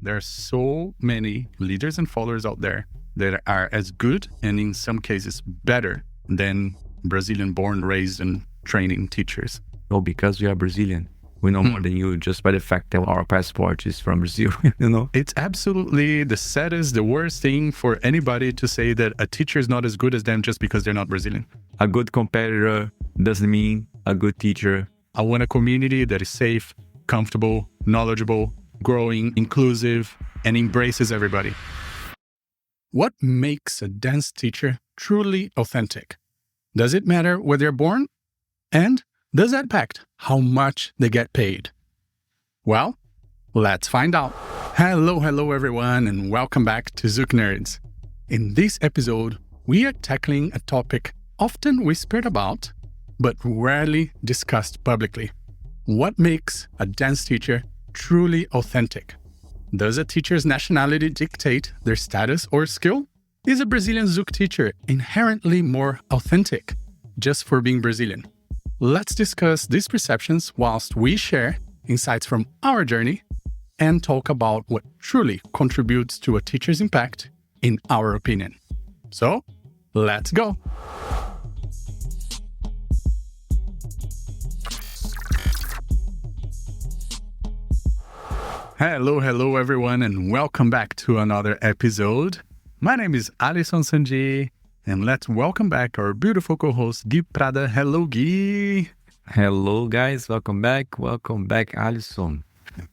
There are so many leaders and followers out there that are as good and in some cases better than Brazilian born, raised and training teachers. Oh, because we are Brazilian. We know more than you just by the fact that our passport is from Brazil, It's absolutely the saddest, the worst thing for anybody to say that a teacher is not as good as them just because they're not Brazilian. A good competitor doesn't mean a good teacher. I want a community that is safe, comfortable, knowledgeable, growing, inclusive, and embraces everybody. What makes a dance teacher truly authentic? Does it matter where they're born? And does that impact how much they get paid? Well, let's find out. Hello everyone, and welcome back to ZoukNerds. In this episode, we are tackling a topic often whispered about, but rarely discussed publicly. What makes a dance teacher truly authentic? Does a teacher's nationality dictate their status or skill? Is a Brazilian Zouk teacher inherently more authentic just for being Brazilian? Let's discuss these perceptions whilst we share insights from our journey and talk about what truly contributes to a teacher's impact, in our opinion. So, let's go! Hello everyone, and welcome back to another episode. My name is Alisson and Sandi, and let's welcome back our beautiful co-host, Gui Prada. Hello, Gui. Hello, guys. Welcome back. Welcome back, Alisson.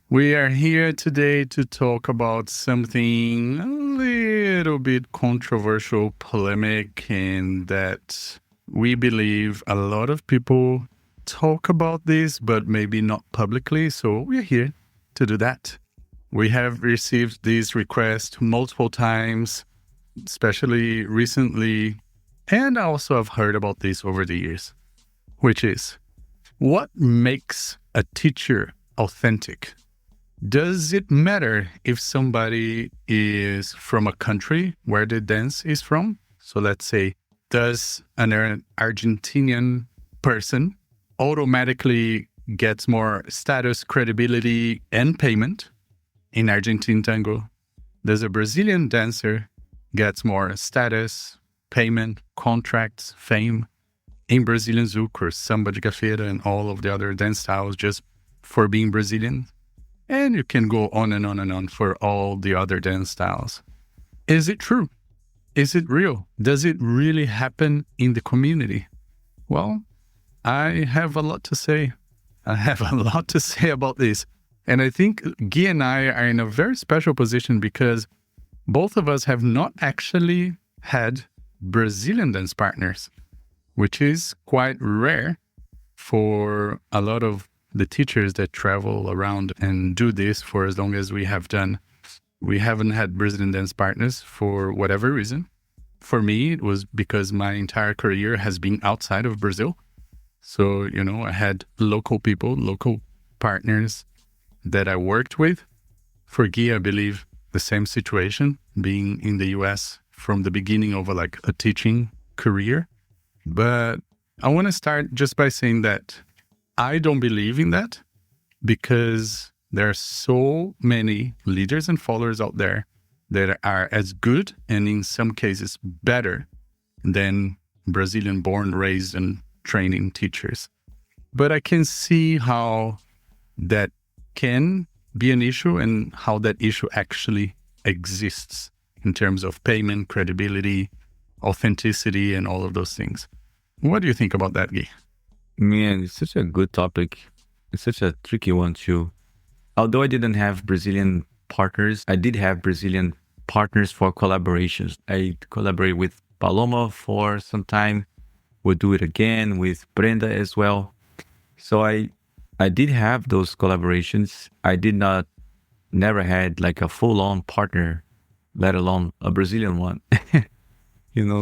We are here today to talk about something a little bit controversial, polemic, and that we believe a lot of people talk about this, but maybe not publicly. So we're here to do that. We have received these requests multiple times, especially recently, and I also have heard about this over the years, which is, what makes a teacher authentic? Does it matter if somebody is from a country where the dance is from? So let's say, does an Argentinian person automatically gets more status, credibility, and payment in Argentine tango? Does a Brazilian dancer gets more status, payment, contracts, fame in Brazilian Zouk or samba de gafeira and all of the other dance styles just for being Brazilian? And you can go on and on and on for all the other dance styles. Is it true? Is it real? Does it really happen in the community? Well, I have a lot to say. I have a lot to say about this. And I think Guy and I are in a very special position because both of us have not actually had Brazilian dance partners, which is quite rare for a lot of the teachers that travel around and do this for as long as we have done. We haven't had Brazilian dance partners for whatever reason. For me, it was because my entire career has been outside of Brazil. So, I had local people, local partners that I worked with. For Guy, I believe the same situation, being in the US from the beginning of a teaching career. But I want to start just by saying that I don't believe in that because there are so many leaders and followers out there that are as good and in some cases better than Brazilian born, raised and training teachers. But I can see how that can be an issue and how that issue actually exists in terms of payment, credibility, authenticity, and all of those things. What do you think about that, Guy? Man, it's such a good topic. It's such a tricky one too. Although I didn't have Brazilian partners, I did have Brazilian partners for collaborations. I collaborated with Paloma for some time. We'll do it again with Brenda as well. So I did have those collaborations. I never had a full-on partner, let alone a Brazilian one.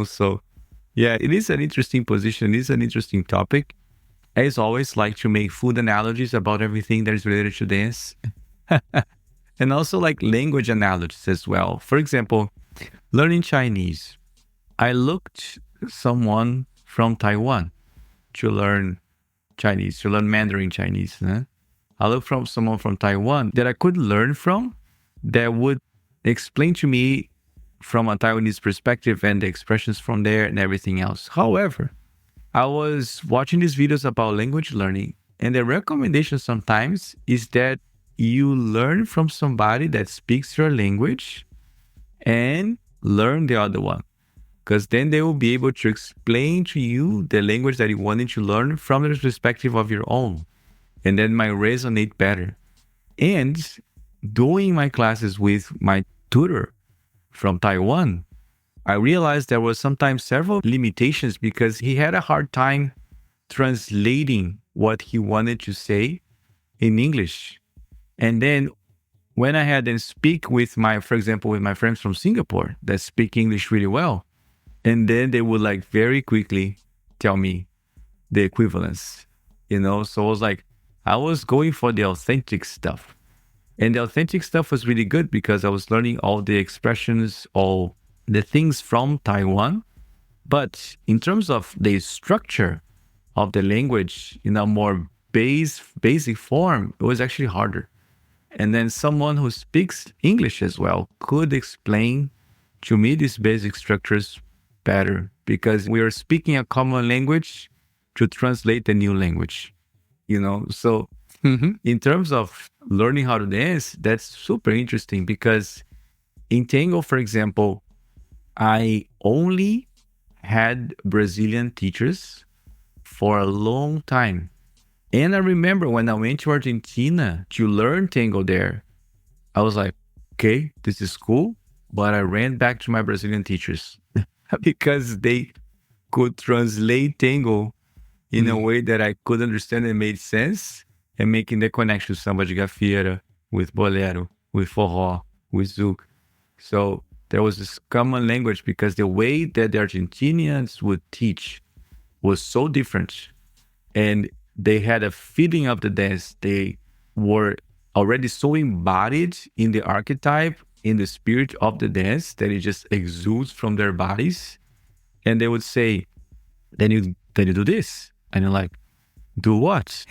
So yeah, it is an interesting position. It is an interesting topic. I always like to make food analogies about everything that is related to dance. And also language analogies as well. For example, learning Chinese. I looked someone from Taiwan to learn Chinese, to learn Mandarin Chinese. I looked from someone from Taiwan that I could learn from, that would explain to me from a Taiwanese perspective and the expressions from there and everything else. However, I was watching these videos about language learning, and the recommendation sometimes is that you learn from somebody that speaks your language and learn the other one. Because then they will be able to explain to you the language that you wanted to learn from the perspective of your own. And that might resonate better. And doing my classes with my tutor from Taiwan, I realized there was sometimes several limitations because he had a hard time translating what he wanted to say in English. And then when I had them speak with for example, with my friends from Singapore that speak English really well, and then they would like very quickly tell me the equivalence, So I was like, I was going for the authentic stuff. And the authentic stuff was really good because I was learning all the expressions, all the things from Taiwan. But in terms of the structure of the language in a more basic form, it was actually harder. And then someone who speaks English as well could explain to me these basic structures better because we are speaking a common language to translate the new language, So in terms of learning how to dance, that's super interesting because in tango, for example, I only had Brazilian teachers for a long time. And I remember when I went to Argentina to learn tango there, I was like, okay, this is cool. But I ran back to my Brazilian teachers because they could translate tango in a way that I could understand and made sense and making the connection with samba de gafieira, with bolero, with forró, with zouk. So there was this common language because the way that the Argentinians would teach was so different. And they had a feeling of the dance. They were already so embodied in the archetype, in the spirit of the dance, that it just exudes from their bodies. And they would say, then you do this. And you're like, do what?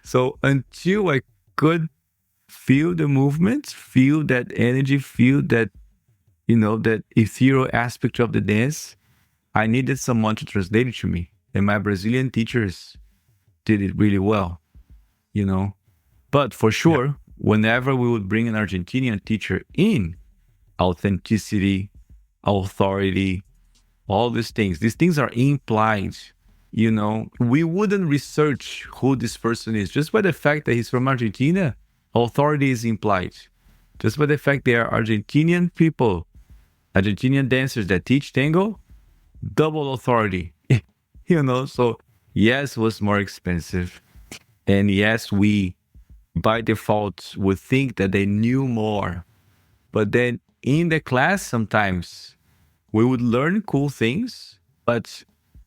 So until I could feel the movement, feel that energy, feel that, that ethereal aspect of the dance, I needed someone to translate it to me. And my Brazilian teachers did it really well, But for sure, whenever we would bring an Argentinian teacher in, authenticity, authority, all these things are implied, We wouldn't research who this person is. Just by the fact that he's from Argentina, authority is implied. Just by the fact they are Argentinian people, Argentinian dancers that teach tango, double authority, So yes, it was more expensive. And yes, we, by default, would think that they knew more. But then in the class, sometimes we would learn cool things. But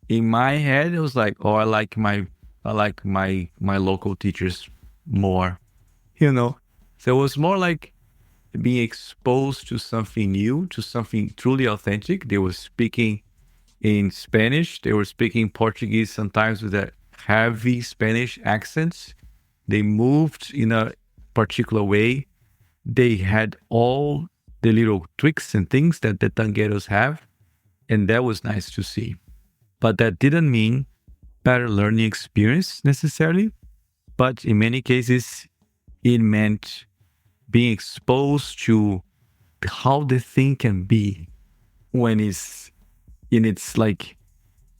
in my head, it was like, oh, I like my local teachers more, So it was more like being exposed to something new, to something truly authentic. They were speaking in Spanish. They were speaking Portuguese sometimes with a heavy Spanish accents. They moved in a particular way. They had all the little tricks and things that the tangueros have. And that was nice to see. But that didn't mean better learning experience necessarily. But in many cases, it meant being exposed to how the thing can be when it's in its like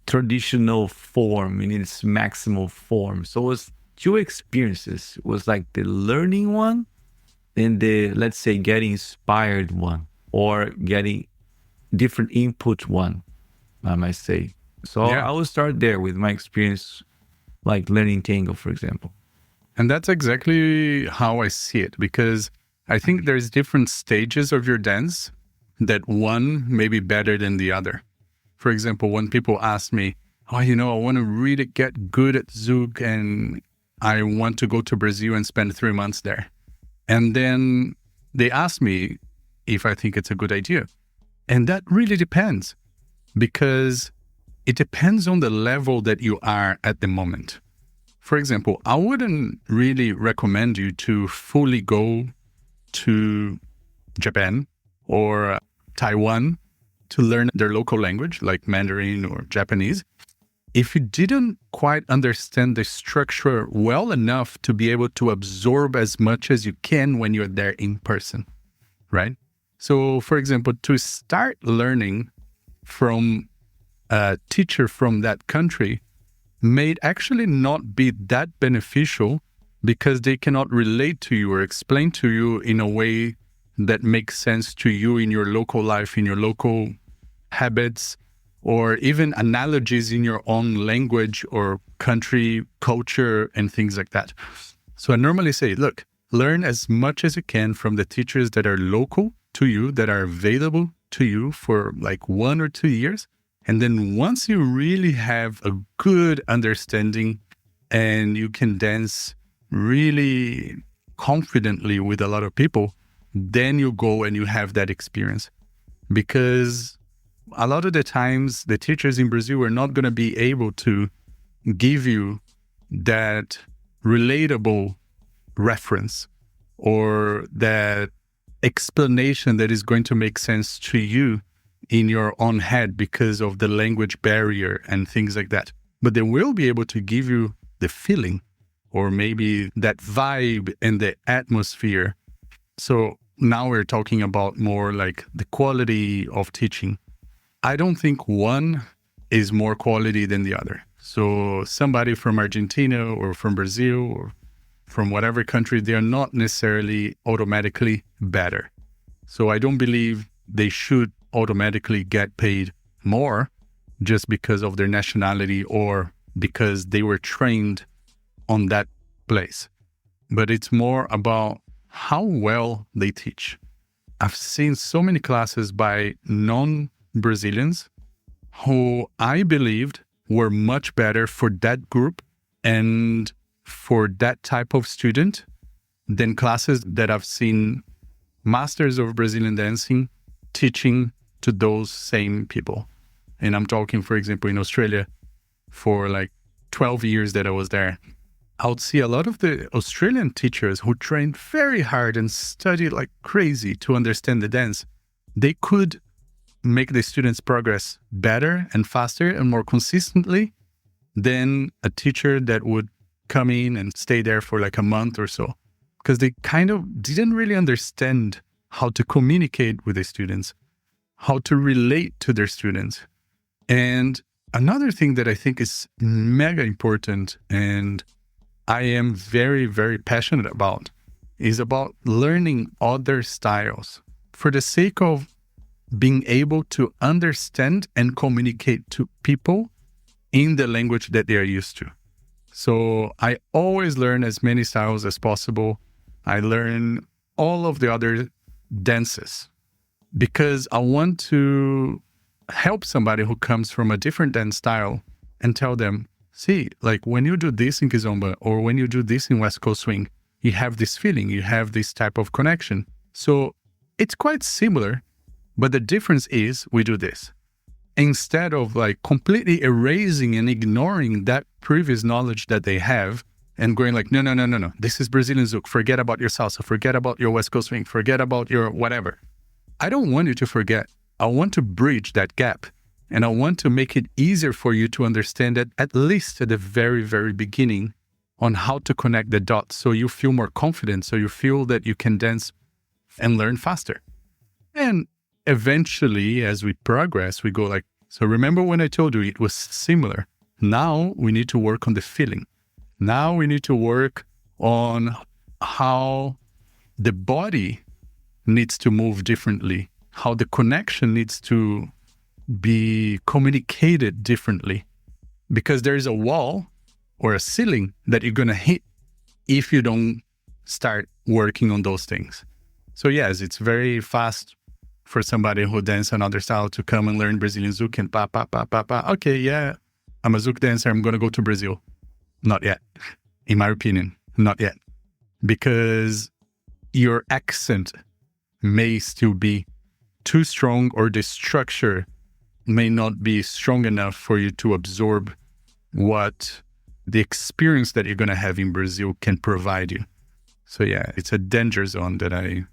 traditional form, in its maximal form. So it was two experiences. It was like the learning one and the, let's say, getting inspired one or getting different input one, I might say. So I will start there with my experience, like learning tango, for example. And that's exactly how I see it, because I think there's different stages of your dance that one may be better than the other. For example, when people ask me, I want to really get good at Zouk and I want to go to Brazil and spend 3 months there. And then they ask me if I think it's a good idea. And that really depends, because it depends on the level that you are at the moment. For example, I wouldn't really recommend you to fully go to Japan or Taiwan to learn their local language, like Mandarin or Japanese, if you didn't quite understand the structure well enough to be able to absorb as much as you can when you're there in person, right? So, for example, to start learning from a teacher from that country may actually not be that beneficial because they cannot relate to you or explain to you in a way that makes sense to you in your local life, in your local habits, or even analogies in your own language or country, culture, and things like that. So I normally say, look, learn as much as you can from the teachers that are local to you, that are available to you for like 1 or 2 years. And then once you really have a good understanding and you can dance really confidently with a lot of people, then you go and you have that experience. Because a lot of the times the teachers in Brazil are not going to be able to give you that relatable reference or that explanation that is going to make sense to you in your own head because of the language barrier and things like that. But they will be able to give you the feeling or maybe that vibe and the atmosphere. So now we're talking about more like the quality of teaching. I don't think one is more quality than the other. So somebody from Argentina or from Brazil or from whatever country, they are not necessarily automatically better. So I don't believe they should automatically get paid more just because of their nationality or because they were trained on that place. But it's more about how well they teach. I've seen so many classes by non-Brazilians who I believed were much better for that group and for that type of student than classes that I've seen masters of Brazilian dancing teaching to those same people. And I'm talking, for example, in Australia, for like 12 years that I was there, I would see a lot of the Australian teachers who trained very hard and studied like crazy to understand the dance. They could make the students progress better and faster and more consistently than a teacher that would come in and stay there for like a month or so, because they kind of didn't really understand how to communicate with the students, how to relate to their students. And another thing that I think is mega important and I am very, very passionate about is about learning other styles for the sake of being able to understand and communicate to people in the language that they are used to. So I always learn as many styles as possible. I learn all of the other dances because I want to help somebody who comes from a different dance style and tell them, see, like when you do this in Kizomba or when you do this in West Coast Swing, you have this feeling, you have this type of connection. So it's quite similar, but the difference is we do this. Instead of like completely erasing and ignoring that previous knowledge that they have and going like, no, this is Brazilian Zouk, forget about your salsa, forget about your West Coast Swing, forget about your whatever. I don't want you to forget. I want to bridge that gap. And I want to make it easier for you to understand it, at least at the very, very beginning, on how to connect the dots so you feel more confident, so you feel that you can dance and learn faster. And eventually, as we progress, we go like, so remember when I told you it was similar? Now we need to work on the feeling. Now we need to work on how the body needs to move differently, how the connection needs to be communicated differently, because there is a wall or a ceiling that you're going to hit if you don't start working on those things. So yes, it's very fast for somebody who dances another style to come and learn Brazilian Zouk and pa. Okay, yeah, I'm a Zouk dancer. I'm going to go to Brazil. Not yet. In my opinion, not yet. Because your accent may still be too strong or the structure may not be strong enough for you to absorb what the experience that you're going to have in Brazil can provide you. So yeah, it's a danger zone that I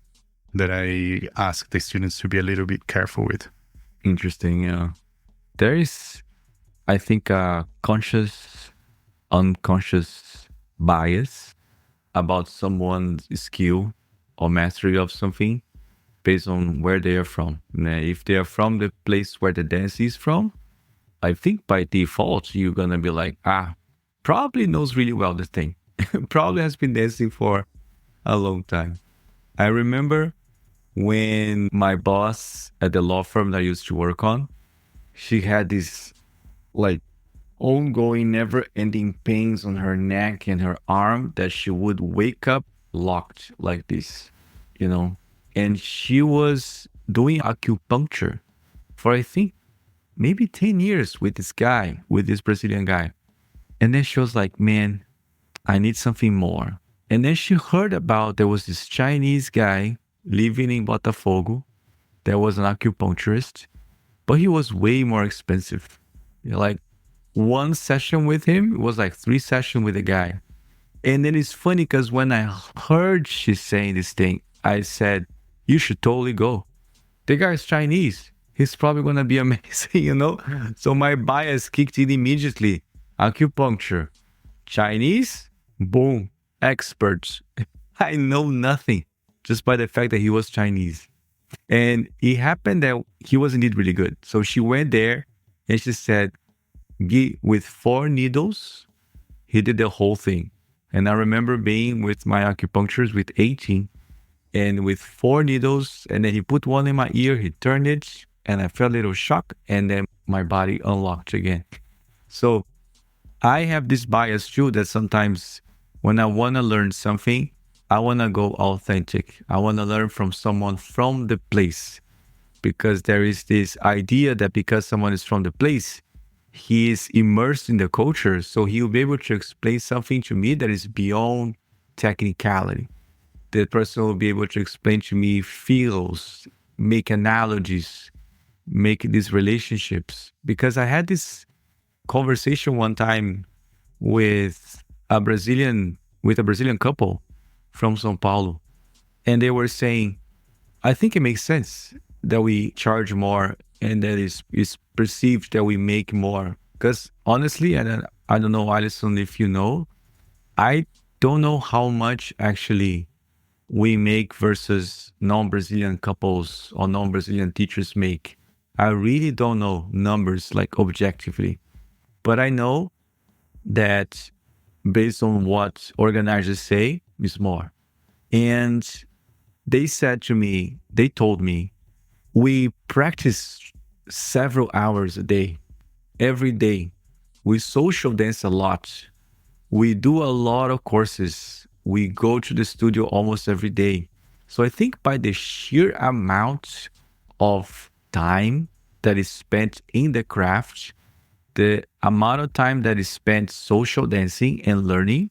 that I ask the students to be a little bit careful with. Interesting. Yeah. There is, I think, a conscious, unconscious bias about someone's skill or mastery of something based on where they are from. Now, if they are from the place where the dance is from, I think by default, you're going to be like, probably knows really well the thing. Probably has been dancing for a long time. I remember when my boss at the law firm that I used to work on, she had this like ongoing, never ending pains on her neck and her arm that she would wake up locked like this, you know. And she was doing acupuncture for, I think, maybe 10 years with this guy, with this Brazilian guy. And then she was like, man, I need something more. And then she heard about there was this Chinese guy living in Botafogo. There was an acupuncturist, but he was way more expensive. Like one session with him was like 3 sessions with a guy. And then it's funny because when I heard she saying this thing, I said, you should totally go. The guy's Chinese. He's probably going to be amazing, you know? So my bias kicked in immediately. Acupuncture. Chinese? Boom. Experts. I know nothing just by the fact that he was Chinese. And it happened that he was indeed really good. So she went there and she said, Gui, with 4 needles, he did the whole thing. And I remember being with my acupuncturist with 18 and with 4 needles. And then he put one in my ear, he turned it, and I felt a little shock. And then my body unlocked again. So I have this bias too that sometimes when I want to learn something, I want to go authentic. I want to learn from someone from the place, because there is this idea that because someone is from the place, he is immersed in the culture, so he will be able to explain something to me that is beyond technicality. The person will be able to explain to me feels, make analogies, make these relationships. Because I had this conversation one time with a Brazilian couple from São Paulo, and they were saying, I think it makes sense that we charge more and that it's perceived that we make more. Because honestly, and I don't know, Alisson, if you know, I don't know how much actually we make versus non-Brazilian couples or non-Brazilian teachers make. I really don't know numbers like objectively. But I know that based on what organizers say, is more. And they told me, we practice several hours a day, every day. We social dance a lot. We do a lot of courses. We go to the studio almost every day. So I think by the sheer amount of time that is spent in the craft, the amount of time that is spent social dancing and learning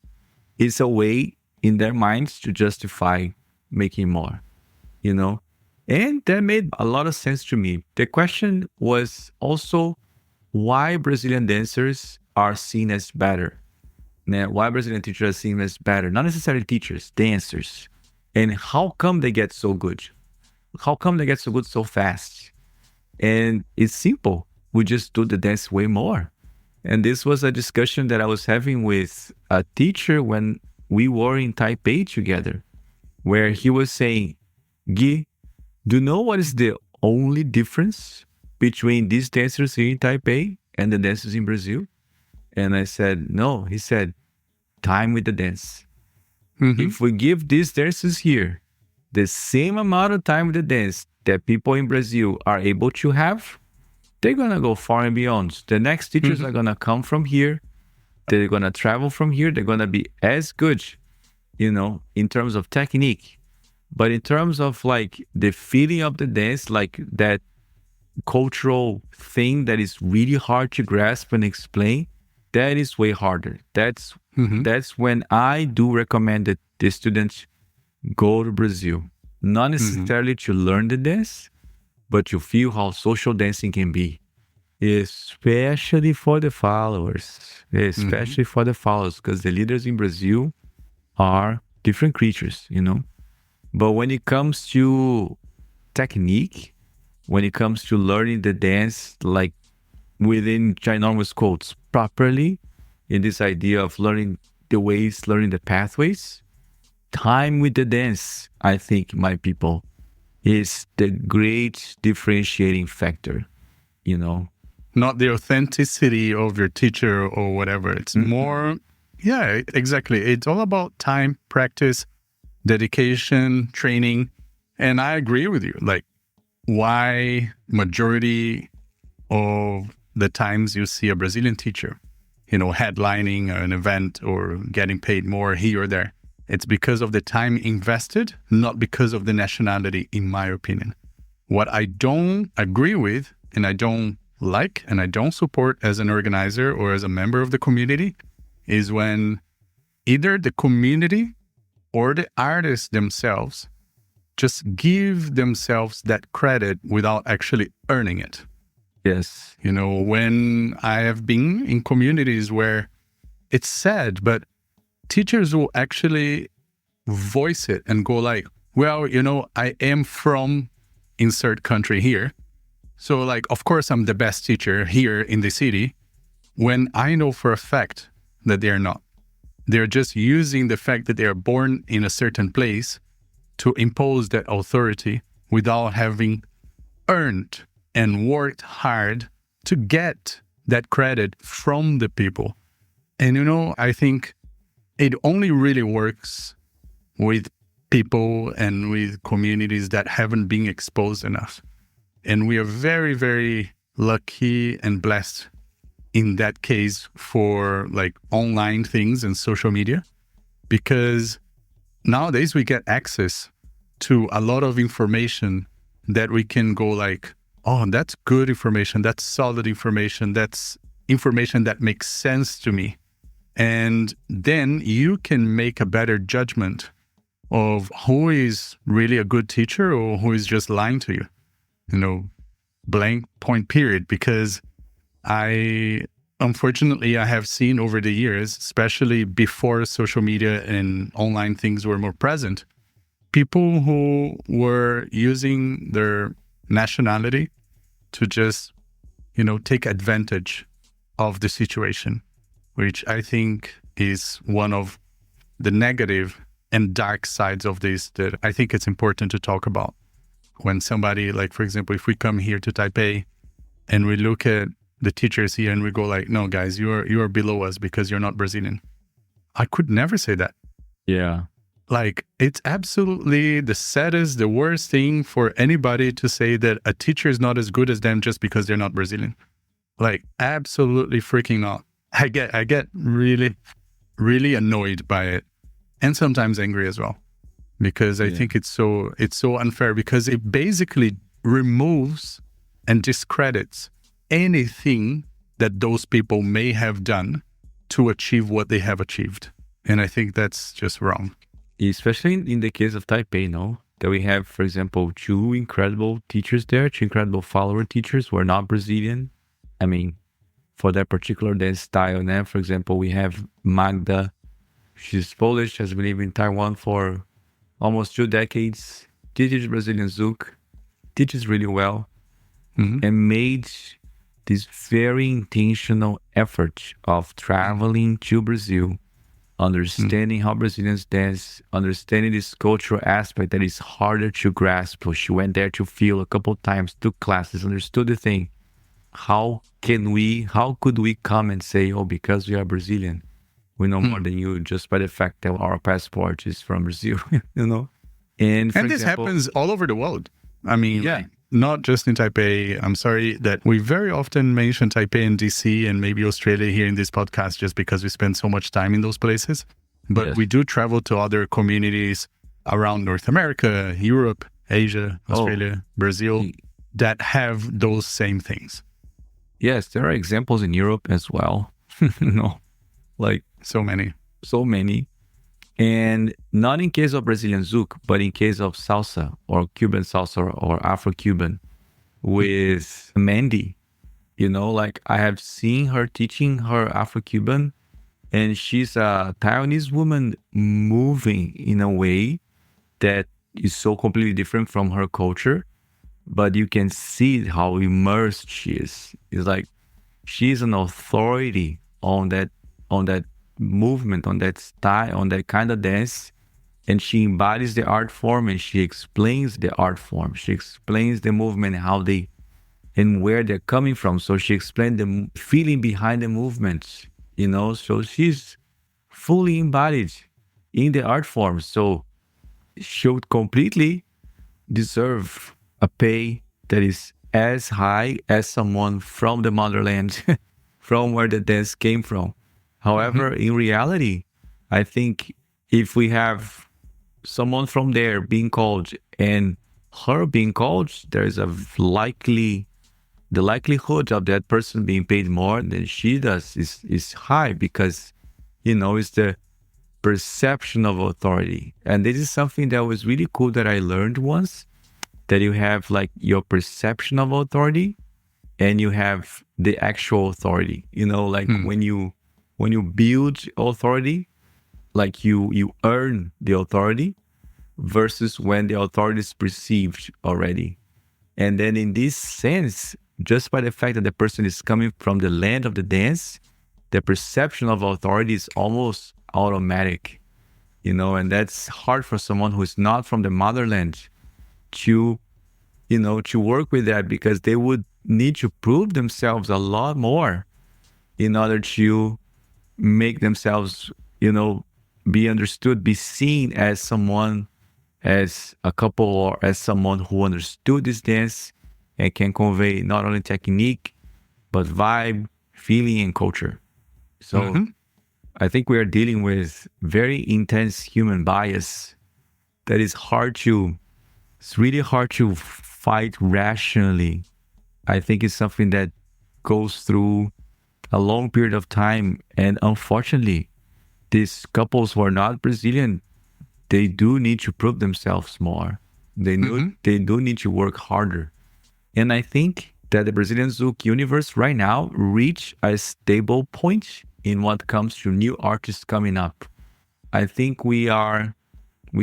is a way in their minds to justify making more, you know? And that made a lot of sense to me. The question was also why Brazilian dancers are seen as better. Now, why Brazilian teachers are seen as better? Not necessarily teachers, dancers. And how come they get so good? How come they get so good so fast? And it's simple. We just do the dance way more. And this was a discussion that I was having with a teacher when we were in Taipei together, where he was saying, Gui, do you know what is the only difference between these dancers here in Taipei and the dancers in Brazil? And I said, no. He said, time with the dance. Mm-hmm. If we give these dancers here the same amount of time with the dance that people in Brazil are able to have, they're going to go far and beyond. The next teachers are going to come from here. They're going to travel from here. They're going to be as good, you know, in terms of technique. But in terms of like the feeling of the dance, like that cultural thing that is really hard to grasp and explain, that is way harder. That's when I do recommend that the students go to Brazil. Not necessarily to learn the dance, but to feel how social dancing can be. Especially for the followers. Especially for the followers, because the leaders in Brazil are different creatures, you know? But when it comes to technique, when it comes to learning the dance, like within ginormous quotes properly, in this idea of learning the ways, learning the pathways, time with the dance, I think, my people, is the great differentiating factor, you know? Not the authenticity of your teacher or whatever. It's more, yeah, exactly. It's all about time, practice, dedication, training. And I agree with you. Like, why majority of the times you see a Brazilian teacher, headlining an event or getting paid more here or there, it's because of the time invested, not because of the nationality, in my opinion. What I don't agree with, and I don't like, and I don't support as an organizer or as a member of the community, is when either the community or the artists themselves just give themselves that credit without actually earning it. Yes. When I have been in communities where it's sad, but teachers will actually voice it and go like, well, I am from insert country here. So like, of course, I'm the best teacher here in the city, when I know for a fact that they're not. They're just using the fact that they are born in a certain place to impose that authority without having earned and worked hard to get that credit from the people. And, I think it only really works with people and with communities that haven't been exposed enough. And we are very, very lucky and blessed in that case for like online things and social media, because nowadays we get access to a lot of information that we can go like, oh, that's good information. That's solid information. That's information that makes sense to me. And then you can make a better judgment of who is really a good teacher or who is just lying to you, blank point period. Because unfortunately, I have seen over the years, especially before social media and online things were more present, people who were using their nationality to just, take advantage of the situation, which I think is one of the negative and dark sides of this that I think it's important to talk about. When somebody, like, for example, if we come here to Taipei and we look at the teachers here and we go like, no, guys, you are below us because you're not Brazilian. I could never say that. Yeah. Like, it's absolutely the saddest, the worst thing for anybody to say that a teacher is not as good as them just because they're not Brazilian. Like, absolutely freaking not. I get really, really annoyed by it, and sometimes angry as well, because I think it's so unfair, because it basically removes and discredits anything that those people may have done to achieve what they have achieved. And I think that's just wrong. Especially in the case of Taipei, that we have, for example, two incredible teachers there, two incredible follower teachers who are not Brazilian. I mean, for that particular dance style. Now, for example, we have Magda. She's Polish, has been living in Taiwan for almost 2 decades, teaches Brazilian Zouk, teaches really well, and made this very intentional effort of traveling to Brazil, understanding how Brazilians dance, understanding this cultural aspect that is harder to grasp. So she went there to feel a couple of times, took classes, understood the thing. How could we come and say, oh, because we are Brazilian, we know more than you just by the fact that our passport is from Brazil, And this happens all over the world. I mean, not just in Taipei. I'm sorry that we very often mention Taipei and DC and maybe Australia here in this podcast just because we spend so much time in those places. But we do travel to other communities around North America, Europe, Asia, Australia, Brazil, that have those same things. Yes, there are examples in Europe as well. Like so many. And not in case of Brazilian Zouk, but in case of salsa or Cuban salsa or Afro-Cuban with Mandy, like I have seen her teaching her Afro-Cuban, and she's a Taiwanese woman moving in a way that is so completely different from her culture, but you can see how immersed she is. It's like she's an authority on that movement, on that style, on that kind of dance. And she embodies the art form and she explains the art form. She explains the movement, how they and where they're coming from. So she explained the feeling behind the movement, So she's fully embodied in the art form. So she would completely deserve a pay that is as high as someone from the motherland, from where the dance came from. However, in reality, I think if we have someone from there being called and her being called, there's the likelihood of that person being paid more than she does is high because, it's the perception of authority. And this is something that was really cool that I learned once, that you have like your perception of authority and you have the actual authority, when you build authority, like you earn the authority versus when the authority is perceived already. And then in this sense, just by the fact that the person is coming from the land of the dance, the perception of authority is almost automatic, and that's hard for someone who is not from the motherland to work with that, because they would need to prove themselves a lot more in order to make themselves, be understood, be seen as someone, as a couple, or as someone who understood this dance and can convey not only technique, but vibe, feeling, and culture. So I think we are dealing with very intense human bias that it's really hard to fight rationally. I think it's something that goes through a long period of time. And unfortunately, these couples who are not Brazilian, they do need to prove themselves more. They do need to work harder. And I think that the Brazilian Zouk universe right now reach a stable point in what comes to new artists coming up. I think we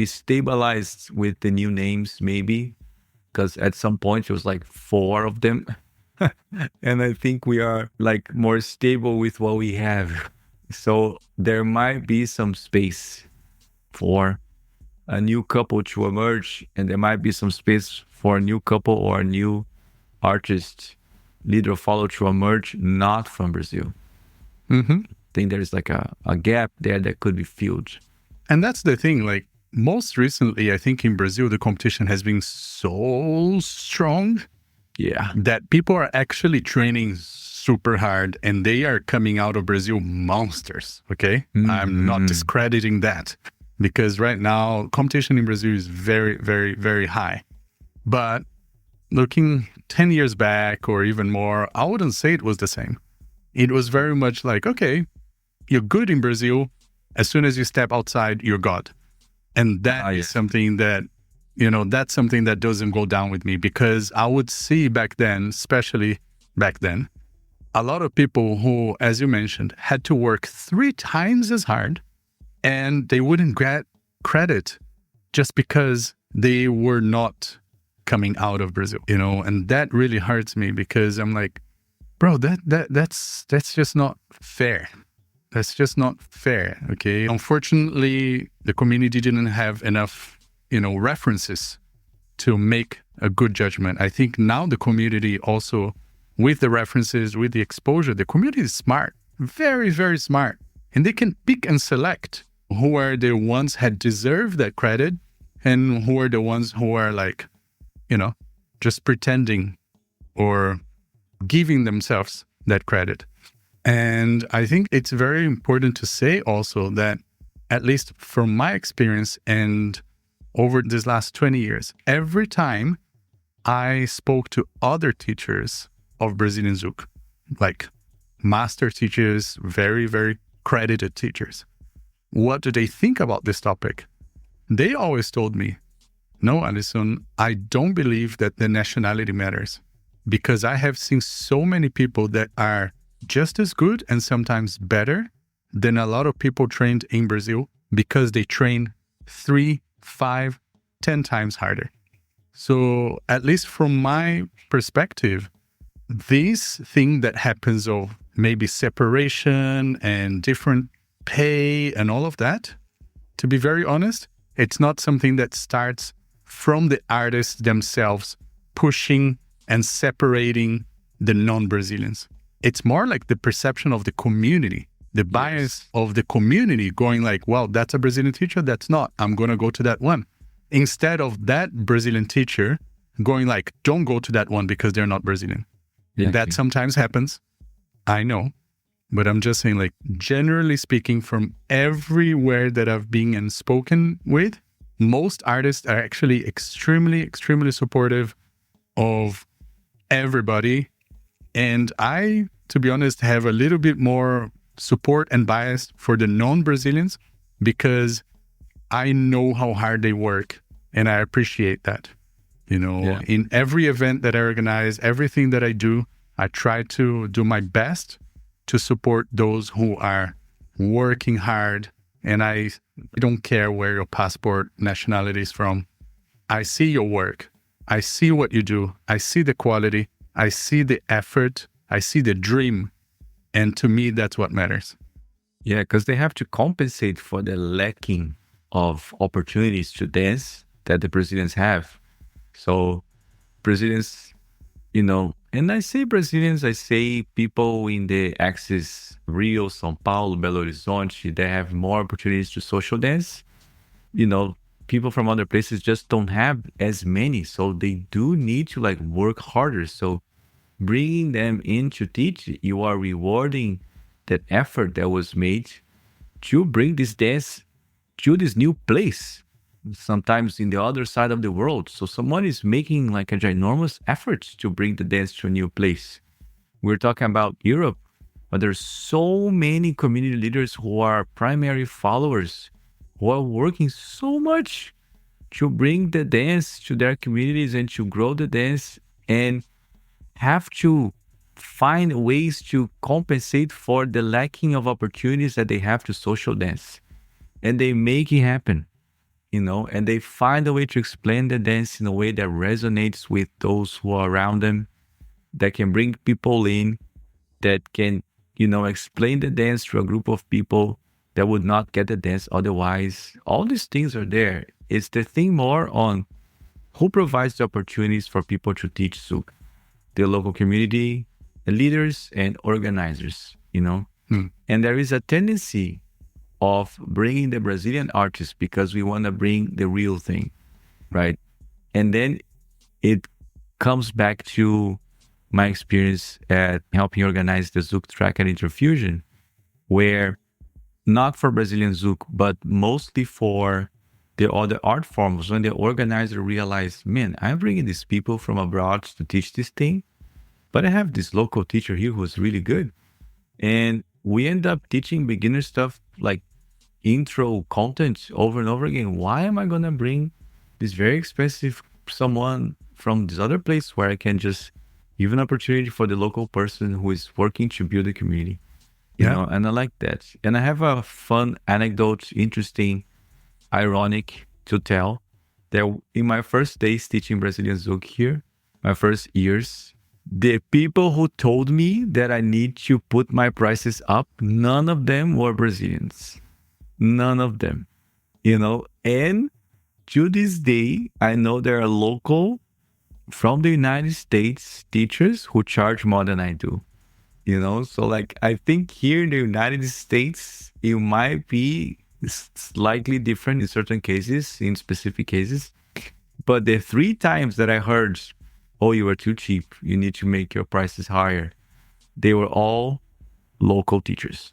stabilized with the new names, maybe, because at some point it was like 4 of them. And I think we are like more stable with what we have. So there might be some space for a new couple to emerge, and there might be some space for a new couple or a new artist, leader or follower to emerge, not from Brazil. I think there's like a gap there that could be filled. And that's the thing, like most recently, I think in Brazil, the competition has been so strong that people are actually training super hard and they are coming out of Brazil monsters, okay? I'm not discrediting that because right now competition in Brazil is very, very, very high. But looking 10 years back or even more, I wouldn't say it was the same. It was very much like, okay, you're good in Brazil. As soon as you step outside, you're God. And that is something that, that's something that doesn't go down with me, because I would see back then, especially back then, a lot of people who, as you mentioned, had to work 3 times as hard and they wouldn't get credit just because they were not coming out of Brazil, and that really hurts me because I'm like, bro, that's just not fair. That's just not fair, okay? Unfortunately, the community didn't have enough, references to make a good judgment. I think now the community also, with the references, with the exposure, the community is smart, very, very smart. And they can pick and select who are the ones that deserve that credit and who are the ones who are like, just pretending or giving themselves that credit. And I think it's very important to say also that, at least from my experience and over this last 20 years, every time I spoke to other teachers of Brazilian Zouk, like master teachers, very, very credited teachers, what do they think about this topic? They always told me, no, Alisson, I don't believe that the nationality matters, because I have seen so many people that are just as good and sometimes better than a lot of people trained in Brazil because they train 3, 5, 10 times harder. So at least from my perspective, this thing that happens of maybe separation and different pay and all of that, to be very honest, it's not something that starts from the artists themselves pushing and separating the non-Brazilians. It's more like the perception of the community, the bias of the community going like, well, that's a Brazilian teacher, that's not. I'm going to go to that one. Instead of that Brazilian teacher going like, don't go to that one because they're not Brazilian. Yeah. That sometimes happens. I know. But I'm just saying, like, generally speaking, from everywhere that I've been and spoken with, most artists are actually extremely, extremely supportive of everybody. And I, to be honest, have a little bit more support and bias for the non-Brazilians because I know how hard they work and I appreciate that. In every event that I organize, everything that I do, I try to do my best to support those who are working hard. And I don't care where your passport nationality is from. I see your work. I see what you do. I see the quality. I see the effort. I see the dream. And to me, that's what matters. Yeah, because they have to compensate for the lacking of opportunities to dance that the Brazilians have. So Brazilians, and I say Brazilians, I say people in the axis, Rio, São Paulo, Belo Horizonte, they have more opportunities to social dance. People from other places just don't have as many. So they do need to work harder. So bringing them in to teach, you are rewarding that effort that was made to bring this dance to this new place, sometimes in the other side of the world. So someone is making a ginormous effort to bring the dance to a new place. We're talking about Europe, but there's so many community leaders who are primary followers, who are working so much to bring the dance to their communities and to grow the dance, and have to find ways to compensate for the lacking of opportunities that they have to social dance. And they make it happen, and they find a way to explain the dance in a way that resonates with those who are around them, that can bring people in, that can, explain the dance to a group of people that would not get the dance otherwise. All these things are there. It's the thing more on who provides the opportunities for people to teach Zouk. The local community, the leaders and organizers, And there is a tendency of bringing the Brazilian artists because we want to bring the real thing, right? And then it comes back to my experience at helping organize the Zouk track at Interfusion, where not for Brazilian Zouk, but mostly for the other art forms, when the organizer realized, man, I'm bringing these people from abroad to teach this thing, but I have this local teacher here who's really good. And we end up teaching beginner stuff like intro content over and over again. Why am I going to bring this very expensive someone from this other place where I can just give an opportunity for the local person who is working to build a community? And I like that. And I have a fun anecdote, interesting, ironic to tell, that in my first days teaching Brazilian Zouk here, my first years, the people who told me that I need to put my prices up, none of them were Brazilians. None of them, and to this day, I know there are local from the United States teachers who charge more than I do, so I think here in the United States, it might be slightly different in certain cases, in specific cases, but the 3 times that I heard, oh, you are too cheap, you need to make your prices higher, they were all local teachers.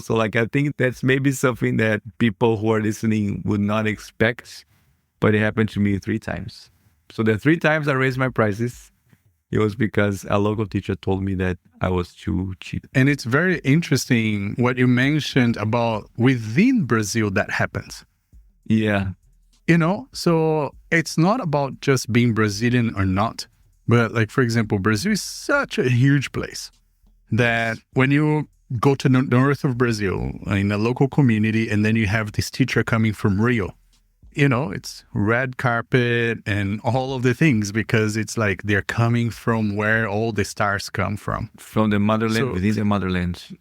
So I think that's maybe something that people who are listening would not expect, but it happened to me 3 times. So the 3 times I raised my prices, it was because a local teacher told me that I was too cheap. And it's very interesting what you mentioned about within Brazil that happens. Yeah. So it's not about just being Brazilian or not, but for example, Brazil is such a huge place that when you go to the north of Brazil in a local community, and then you have this teacher coming from Rio, it's red carpet and all of the things, because it's like they're coming from where all the stars come from. From the motherland, So within the motherland.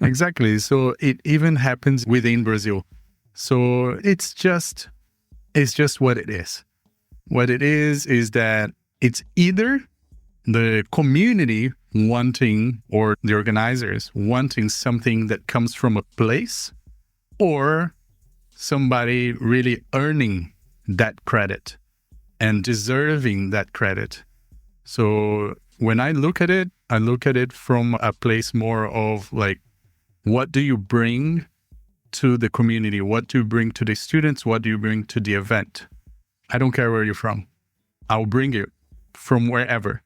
exactly. So it even happens within Brazil. So it's just what it is. What it is that it's either the community wanting, or the organizers wanting something that comes from a place, or somebody really earning that credit and deserving that credit. So when I look at it from a place more of like, what do you bring to the community? What do you bring to the students? What do you bring to the event? I don't care where you're from. I'll bring you from wherever.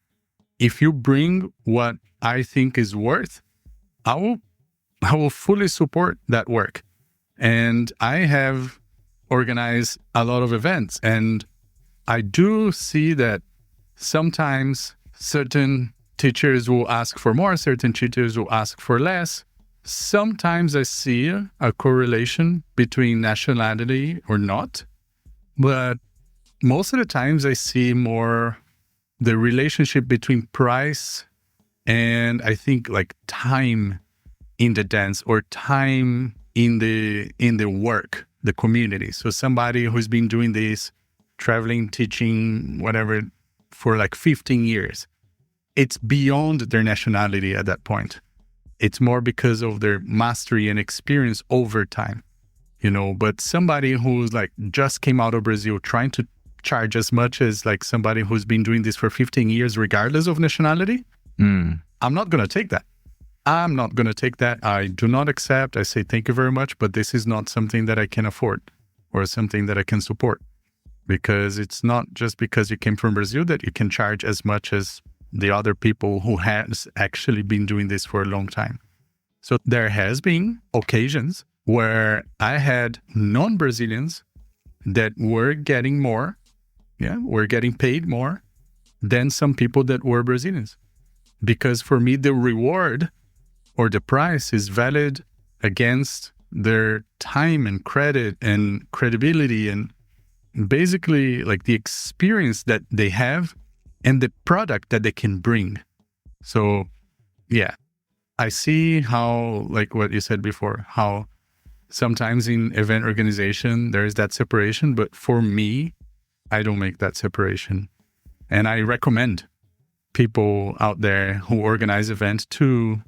If you bring what I think is worth, I will fully support that work. And I have organized a lot of events, and I do see that sometimes certain teachers will ask for more, certain teachers will ask for less. Sometimes I see a correlation between nationality or not, but most of the times I see more the relationship between price and I think like time in the dance, or time in the work, the community. So somebody who's been doing this, traveling, teaching, whatever, for like 15 years, it's beyond their nationality at that point. It's more because of their mastery and experience over time, but somebody who's like just came out of Brazil trying to charge as much as like somebody who's been doing this for 15 years, regardless of nationality, I'm not going to take that. I do not accept. I say, thank you very much, but this is not something that I can afford or something that I can support, because it's not just because you came from Brazil that you can charge as much as the other people who has actually been doing this for a long time. So there has been occasions where I had non-Brazilians that were getting more, were getting paid more than some people that were Brazilians. Because for me, the reward or the price is valid against their time and credit and credibility, and basically like the experience that they have and the product that they can bring. So yeah, I see how, like what you said before, how sometimes in event organization, there is that separation, but for me, I don't make that separation. And I recommend people out there who organize events to,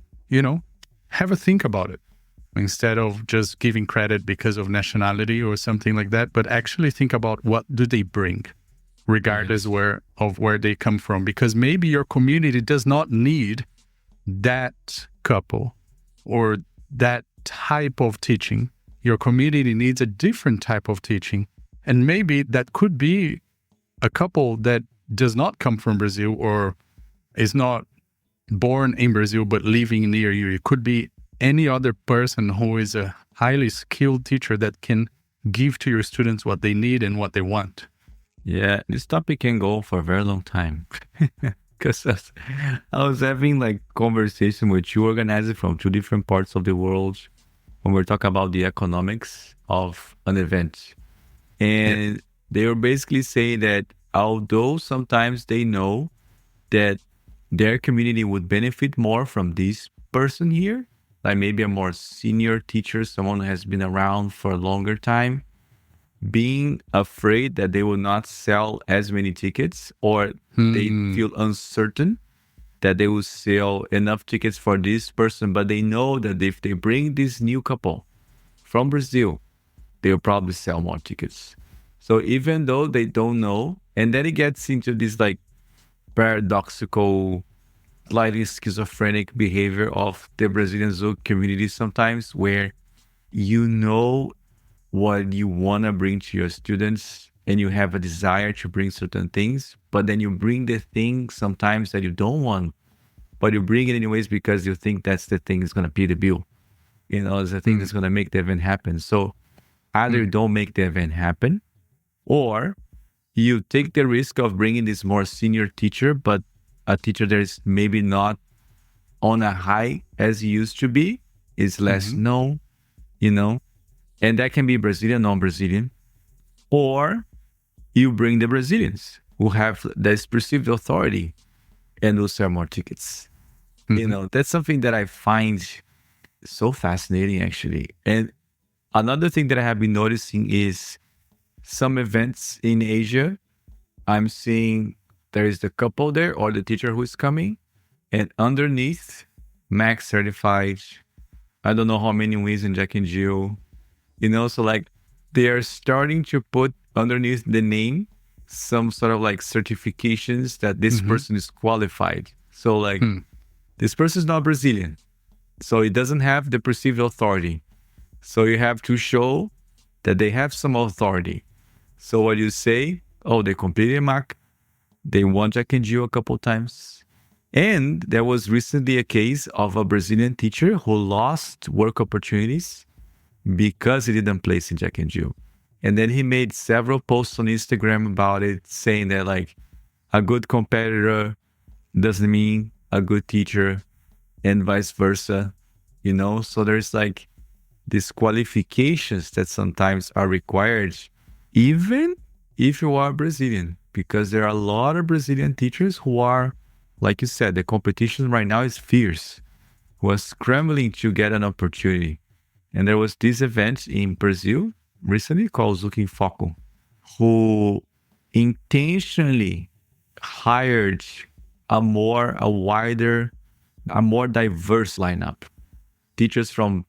have a think about it, instead of just giving credit because of nationality or something like that, but actually think about what do they bring, regardless of where they come from. Because maybe your community does not need that couple or that type of teaching. Your community needs a different type of teaching. And maybe that could be a couple that does not come from Brazil or is not born in Brazil but living near you. It could be any other person who is a highly skilled teacher that can give to your students what they need and what they want. Yeah, this topic can go for a very long time. Because I was having like conversation with two organizers from two different parts of the world when we're talking about the economics of an event. And they were basically saying that although sometimes they know that their community would benefit more from this person here, like maybe a more senior teacher, someone who has been around for a longer time, being afraid that they will not sell as many tickets, or they feel uncertain that they will sell enough tickets for this person, but they know that if they bring this new couple from Brazil, they'll probably sell more tickets. So even though they don't know, and then it gets into this like paradoxical, slightly schizophrenic behavior of the Brazilian Zouk community sometimes, where what you want to bring to your students and you have a desire to bring certain things, but then you bring the thing sometimes that you don't want, but you bring it anyways because you think that's the thing that's going to pay the bill. It's the thing that's going to make the event happen. So either you don't make the event happen, or you take the risk of bringing this more senior teacher, but a teacher that is maybe not on a high as he used to be, is less known, and that can be Brazilian, non-Brazilian. or you bring the Brazilians who have this perceived authority and will sell more tickets. That's something that I find so fascinating, actually. And another thing that I have been noticing is some events in Asia, I'm seeing there is the couple there or the teacher who is coming, and underneath, Max certified, I don't know how many wins in Jack and Jill, so like they are starting to put underneath the name some sort of like certifications that this person is qualified. So like this person is not Brazilian, so it doesn't have the perceived authority. So you have to show that they have some authority. So what you say, oh, they completed MAC, they won Jack and Jill a couple times. And there was recently a case of a Brazilian teacher who lost work opportunities because he didn't place in Jack and Jill. And then he made several posts on Instagram about it, saying that like a good competitor doesn't mean a good teacher and vice versa, So there's like these qualifications that sometimes are required, even if you are Brazilian, because there are a lot of Brazilian teachers who are, like you said, the competition right now is fierce, who are scrambling to get an opportunity. And there was this event in Brazil recently called Zouk, who intentionally hired a more diverse lineup. Teachers from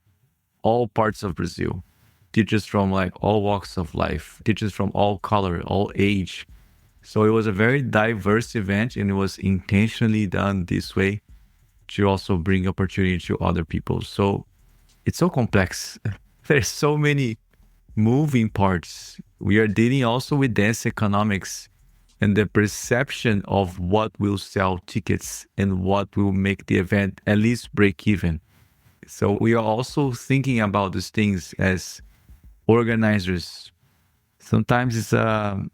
all parts of Brazil, teachers from like all walks of life, teachers from all color, all age. So it was a very diverse event, and it was intentionally done this way to also bring opportunity to other people. So it's so complex. There's so many moving parts. We are dealing also with dance economics and the perception of what will sell tickets and what will make the event at least break even. So we are also thinking about these things as organizers. Sometimes it's a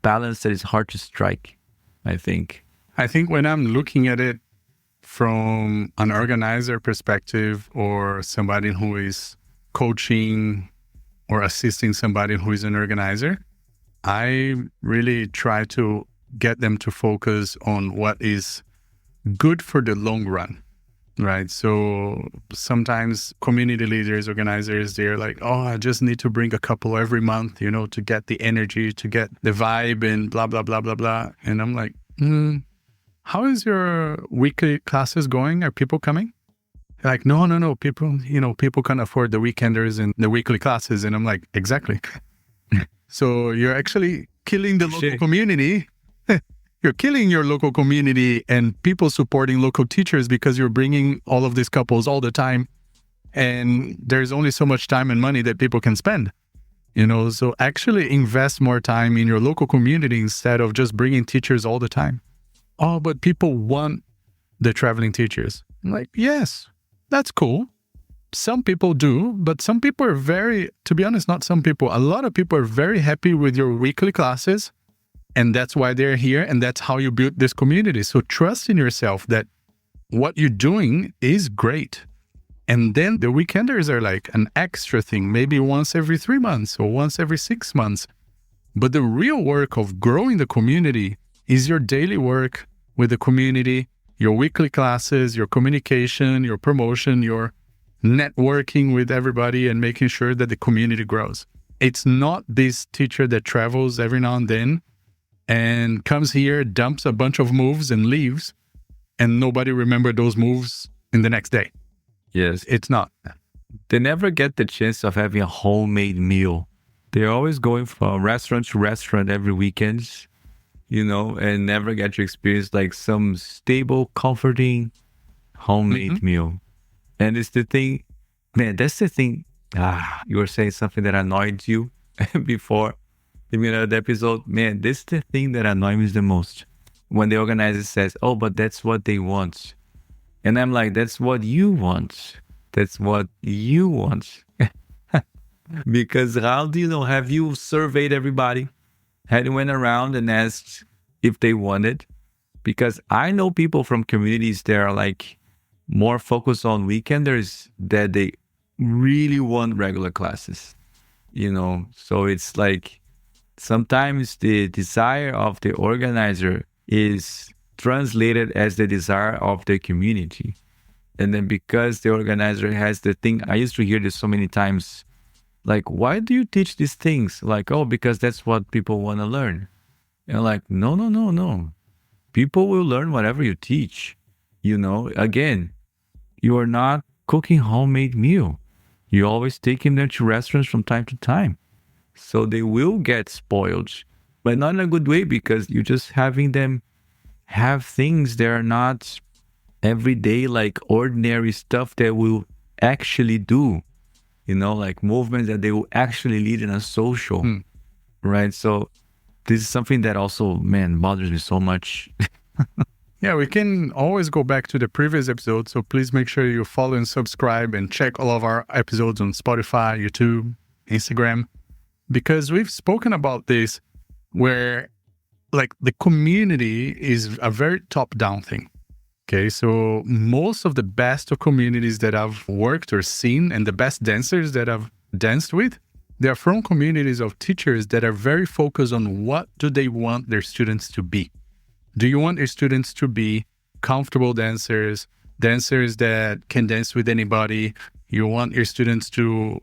balance that is hard to strike, I think. I think when I'm looking at it from an organizer perspective or somebody who is coaching or assisting somebody who is an organizer, I really try to get them to focus on what is good for the long run, right? So sometimes community leaders, organizers, they're like, oh, I just need to bring a couple every month, to get the energy, to get the vibe and blah, blah, blah, blah, blah. And I'm like, how is your weekly classes going? Are people coming? They're like, no. People can't afford the weekenders and the weekly classes. And I'm like, exactly. So you're actually killing the local community. You're killing your local community and people supporting local teachers because you're bringing all of these couples all the time. And there's only so much time and money that people can spend, So actually invest more time in your local community instead of just bringing teachers all the time. Oh, but people want the traveling teachers. I'm like, yes, that's cool. Some people do, but some people are to be honest, not some people, a lot of people are very happy with your weekly classes. And that's why they're here. And that's how you build this community. So trust in yourself that what you're doing is great. And then the weekenders are like an extra thing, maybe once every 3 months or once every 6 months. But the real work of growing the community is your daily work with the community, your weekly classes, your communication, your promotion, your networking with everybody and making sure that the community grows. It's not this teacher that travels every now and then and comes here, dumps a bunch of moves and leaves, and nobody remember those moves in the next day. Yes. It's not. They never get the chance of having a homemade meal. They're always going from restaurant to restaurant every weekend, and never get to experience like some stable, comforting, homemade meal. And it's the thing, man, that's the thing. You were saying something that annoyed you before the middle of the episode. Man, this is the thing that annoys me the most. When the organizer says, oh, but that's what they want. And I'm like, that's what you want. That's what you want. Because how do you know? Have you surveyed everybody? Had you went around and asked if they wanted? Because I know people from communities that are like more focused on weekenders that they really want regular classes. So it's like sometimes the desire of the organizer is translated as the desire of the community. And then because the organizer has the thing, I used to hear this so many times, like, why do you teach these things? Like, oh, because that's what people want to learn. And I'm like, no, no, no, no. People will learn whatever you teach. Again, you are not cooking homemade meal. You always taking them to restaurants from time to time. So they will get spoiled, but not in a good way, because you're just having them have things that are not everyday, like ordinary stuff that will actually do, like movements that they will actually lead in a social, right? So this is something that also, man, bothers me so much. Yeah, we can always go back to the previous episode, so please make sure you follow and subscribe and check all of our episodes on Spotify, YouTube, Instagram, because we've spoken about this where like the community is a very top-down thing. Okay, so most of the best of communities that I've worked or seen and the best dancers that I've danced with, they're from communities of teachers that are very focused on what do they want their students to be. Do you want your students to be comfortable dancers that can dance with anybody? You want your students to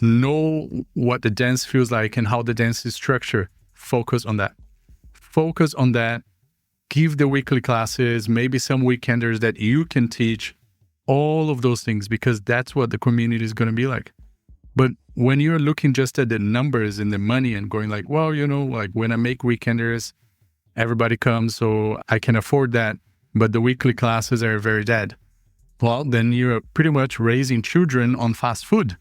know what the dance feels like and how the dance is structured. Focus on that. Focus on that. Give the weekly classes, maybe some weekenders that you can teach, all of those things, because that's what the community is going to be like. But when you're looking just at the numbers and the money and going like, well, like when I make weekenders, everybody comes, so I can afford that, but the weekly classes are very dead. Well, then you're pretty much raising children on fast food.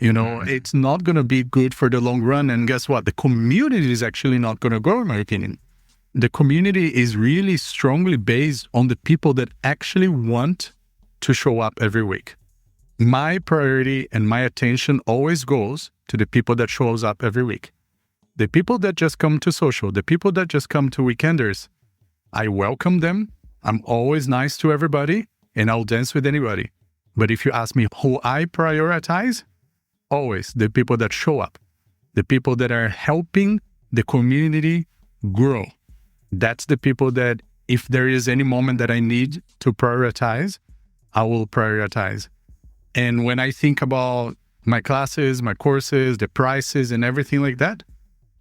It's not going to be good for the long run. And guess what? The community is actually not going to grow, in my opinion. The community is really strongly based on the people that actually want to show up every week. My priority and my attention always goes to the people that shows up every week. The people that just come to social, the people that just come to weekenders, I welcome them. I'm always nice to everybody and I'll dance with anybody. But if you ask me who I prioritize, always the people that show up, the people that are helping the community grow. That's the people that if there is any moment that I need to prioritize, I will prioritize. And when I think about my classes, my courses, the prices and everything like that,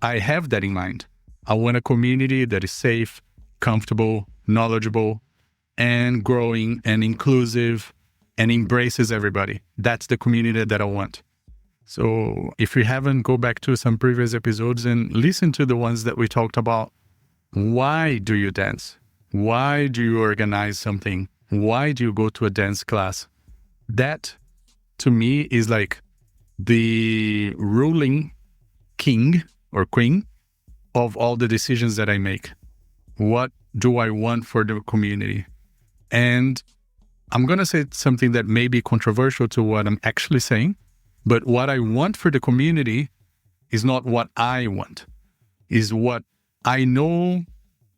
I have that in mind. I want a community that is safe, comfortable, knowledgeable, and growing and inclusive and embraces everybody. That's the community that I want. So if you haven't, go back to some previous episodes and listen to the ones that we talked about. Why do you dance? Why do you organize something? Why do you go to a dance class? That, to me, is like the ruling king or queen of all the decisions that I make. What do I want for the community? And I'm going to say something that may be controversial to what I'm actually saying, but what I want for the community is not what I want, is what I know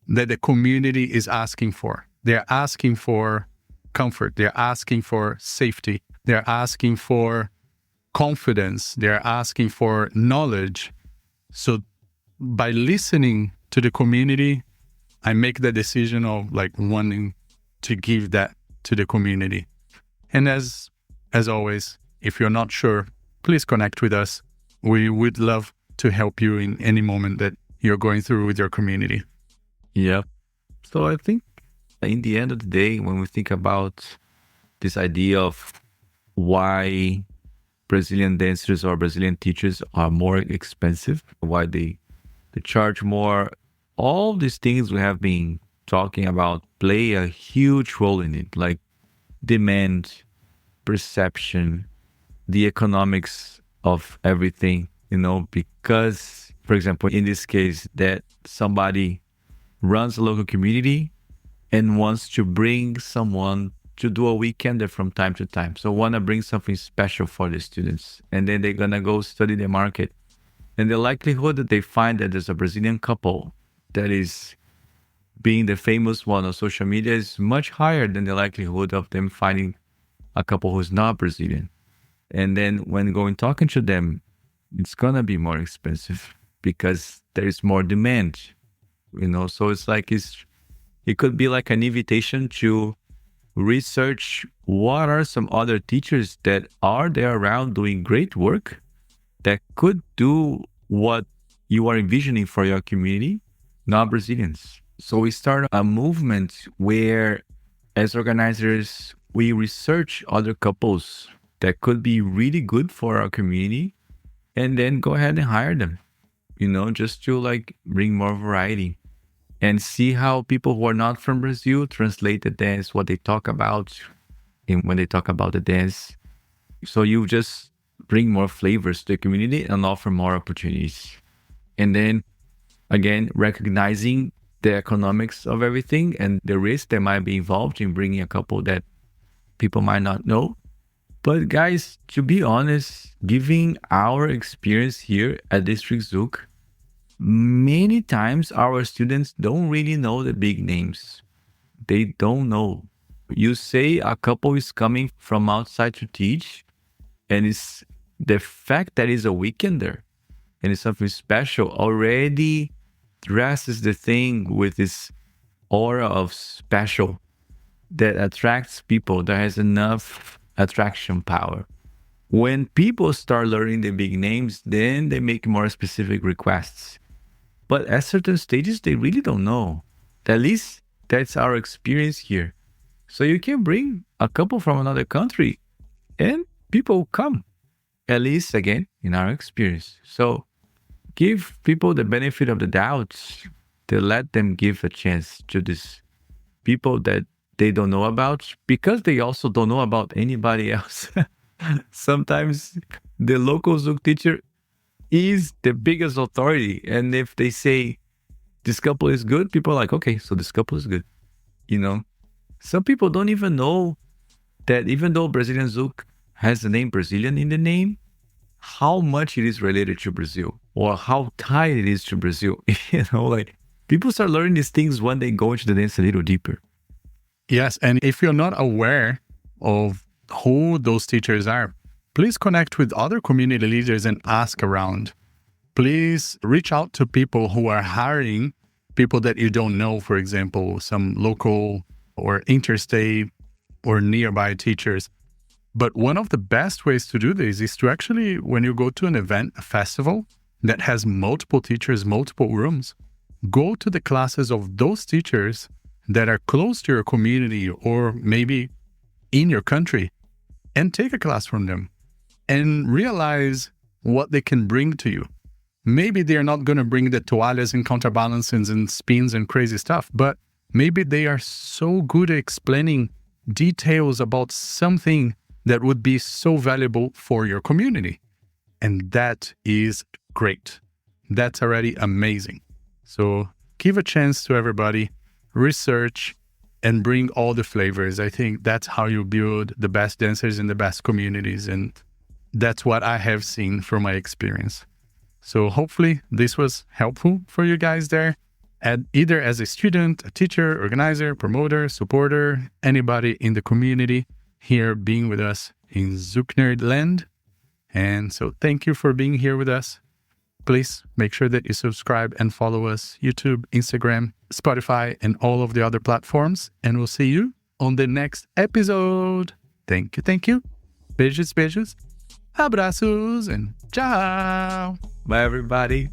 that the community is asking for. They're asking for comfort. They're asking for safety. They're asking for confidence. They're asking for knowledge. So by listening to the community, I make the decision of like wanting to give that to the community. And as always, if you're not sure, please connect with us. We would love to help you in any moment that you're going through with your community. Yeah. So I think in the end of the day, when we think about this idea of why Brazilian dancers or Brazilian teachers are more expensive, why they charge more, all these things we have been talking about play a huge role in it, like demand, perception, the economics of everything, because, for example, in this case, that somebody runs a local community and wants to bring someone to do a weekender from time to time. So want to bring something special for the students. And then they're going to go study the market. And the likelihood that they find that there's a Brazilian couple that is being the famous one on social media is much higher than the likelihood of them finding a couple who's not Brazilian. And then when going talking to them, it's going to be more expensive. because there is more demand, So it's like it could be like an invitation to research what are some other teachers that are there around doing great work that could do what you are envisioning for your community, not Brazilians. So we start a movement where, as organizers, we research other couples that could be really good for our community and then go ahead and hire them, just to like bring more variety and see how people who are not from Brazil translate the dance, what they talk about, and when they talk about the dance. So you just bring more flavors to the community and offer more opportunities. And then again, recognizing the economics of everything and the risk that might be involved in bringing a couple that people might not know. But guys, to be honest, given our experience here at District Zouk, many times our students don't really know the big names. They don't know. You say a couple is coming from outside to teach, and it's the fact that it's a weekender and it's something special already dresses the thing with this aura of special that attracts people, that has enough attraction power. When people start learning the big names, then they make more specific requests. But at certain stages, they really don't know. At least that's our experience here. So you can bring a couple from another country and people come, at least again, in our experience. So give people the benefit of the doubt to let them give a chance to these people that they don't know about, because they also don't know about anybody else. Sometimes the local Zouk teacher is the biggest authority. And if they say this couple is good, people are like, okay, so this couple is good. Some people don't even know that even though Brazilian Zouk has the name Brazilian in the name, how much it is related to Brazil or how tied it is to Brazil. Like people start learning these things when they go into the dance a little deeper. Yes, and if you're not aware of who those teachers are, please connect with other community leaders and ask around. Please reach out to people who are hiring people that you don't know, for example, some local or interstate or nearby teachers. But one of the best ways to do this is to actually, when you go to an event, a festival that has multiple teachers, multiple rooms, go to the classes of those teachers that are close to your community or maybe in your country and take a class from them and realize what they can bring to you. Maybe they're not going to bring the toallas and counterbalances and spins and crazy stuff, but maybe they are so good at explaining details about something that would be so valuable for your community. And that is great. That's already amazing. So give a chance to everybody, research, and bring all the flavors. I think that's how you build the best dancers in the best communities. And that's what I have seen from my experience. So hopefully this was helpful for you guys there. And either as a student, a teacher, organizer, promoter, supporter, anybody in the community here being with us in ZoukNerd land. And so thank you for being here with us. Please make sure that you subscribe and follow us, YouTube, Instagram, Spotify, and all of the other platforms. And we'll see you on the next episode. Thank you, thank you. Beijos, beijos. Abraços and ciao. Bye, everybody.